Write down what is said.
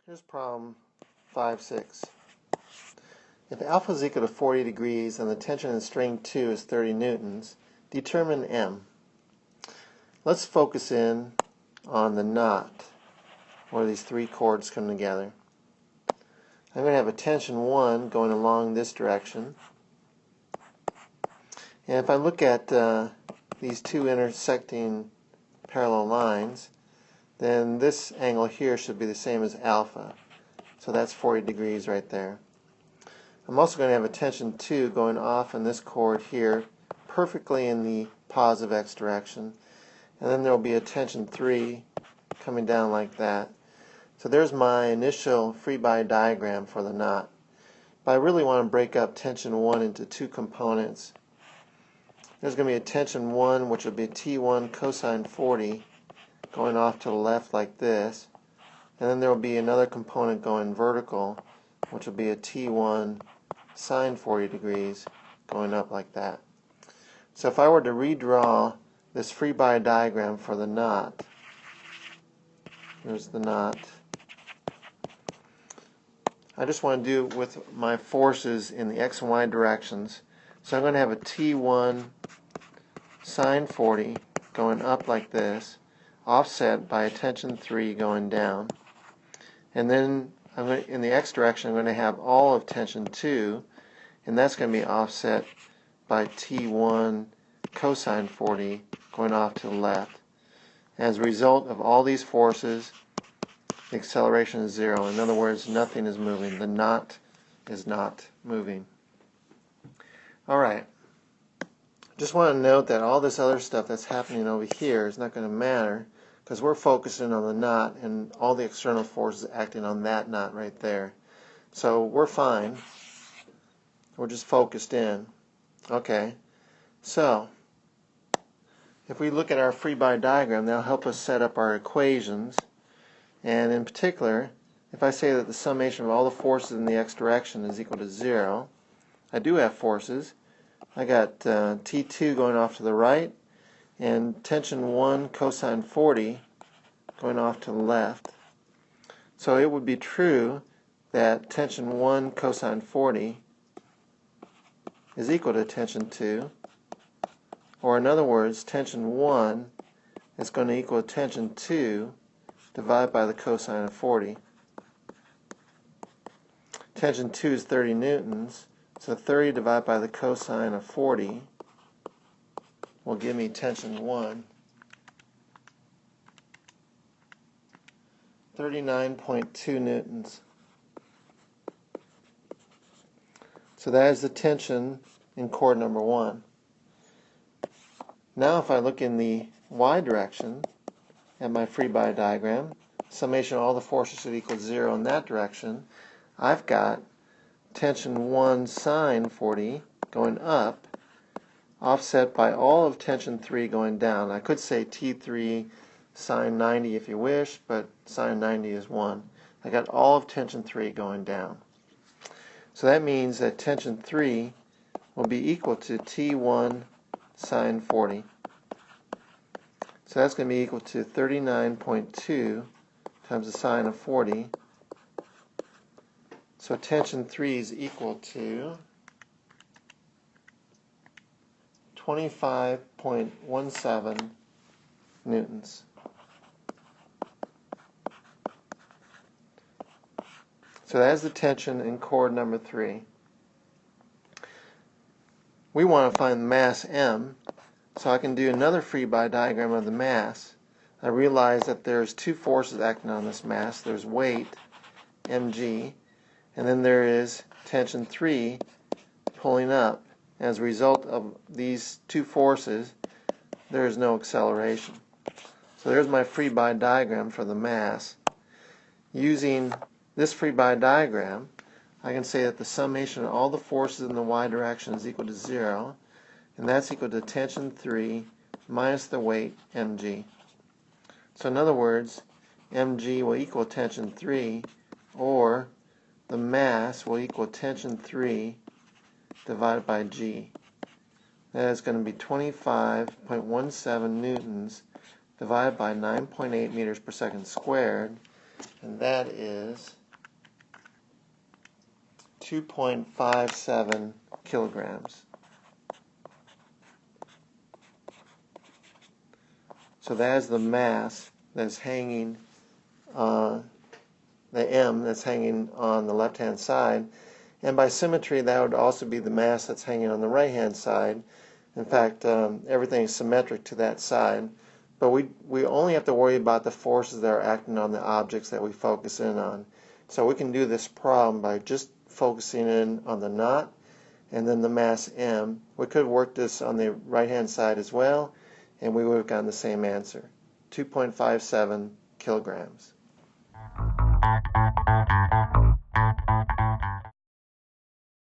Here's problem 5-6. If alpha is equal to 40 degrees and the tension in string 2 is 30 newtons, determine M. Let's focus in on the knot where these three chords come together. I'm going to have a tension 1 going along this direction. And if I look at these two intersecting parallel lines, then this angle here should be the same as alpha. So that's 40 degrees right there. I'm also going to have a tension 2 going off in this chord here, perfectly in the positive x direction. And then there will be a tension 3 coming down like that. So there's my initial free body diagram for the knot. But I really want to break up tension 1 into two components. There's going to be a tension 1, which will be T1 cosine 40, going off to the left like this. And then there will be another component going vertical, which will be a T1 sine 40 degrees, going up like that. So if I were to redraw this free body diagram for the knot, here's the knot. I just want to do it with my forces in the x and y directions. So I'm going to have a T1 sine 40 going up like this, offset by a tension 3 going down. And then in the x direction I'm going to have all of tension 2, and that's going to be offset by T1 cosine 40 going off to the left. As a result of all these forces, the acceleration is 0. In other words, nothing is moving. The knot is not moving. Alright. Just want to note that all this other stuff that's happening over here is not going to matter, because we're focusing on the knot and all the external forces acting on that knot right there. So we're fine. We're just focused in. Okay. So if we look at our free body diagram, that'll help us set up our equations. And in particular, if I say that the summation of all the forces in the x direction is equal to 0, I do have forces. I got T2 going off to the right, and tension 1 cosine 40 going off to the left. So it would be true that tension 1 cosine 40 is equal to tension 2, or in other words, tension 1 is going to equal tension 2 divided by the cosine of 40. Tension 2 is 30 newtons, so 30 divided by the cosine of 40 will give me tension 1, 39.2 newtons. So that is the tension in chord number 1. Now if I look in the y direction at my free body diagram, summation of all the forces should equal 0 in that direction. I've got tension 1 sine 40 going up, offset by all of tension 3 going down. I could say T3 sine 90 if you wish, but sine 90 is 1. I got all of tension 3 going down. So that means that tension 3 will be equal to T1 sine 40. So that's going to be equal to 39.2 times the sine of 40. So tension 3 is equal to 25.17 newtons. So that is the tension in chord number 3. We want to find the mass M, so I can do another free body diagram of the mass. I realize that there's two forces acting on this mass. There's weight, mg, and then there is tension 3 pulling up. As a result of these two forces, there is no acceleration. So there's my free body diagram for the mass. Using this free body diagram, I can say that the summation of all the forces in the y direction is equal to 0, and that's equal to tension 3 minus the weight, mg. So in other words, mg will equal tension 3, or the mass will equal tension 3 divided by g. That is going to be 25.17 newtons divided by 9.8 meters per second squared, and that is 2.57 kilograms. So that is the mass that's hanging, the M that's hanging on the left-hand side. And by symmetry, that would also be the mass that's hanging on the right-hand side. In fact, everything is symmetric to that side. But we only have to worry about the forces that are acting on the objects that we focus in on. So we can do this problem by just focusing in on the knot and then the mass M. We could work this on the right-hand side as well, and we would have gotten the same answer, 2.57 kilograms.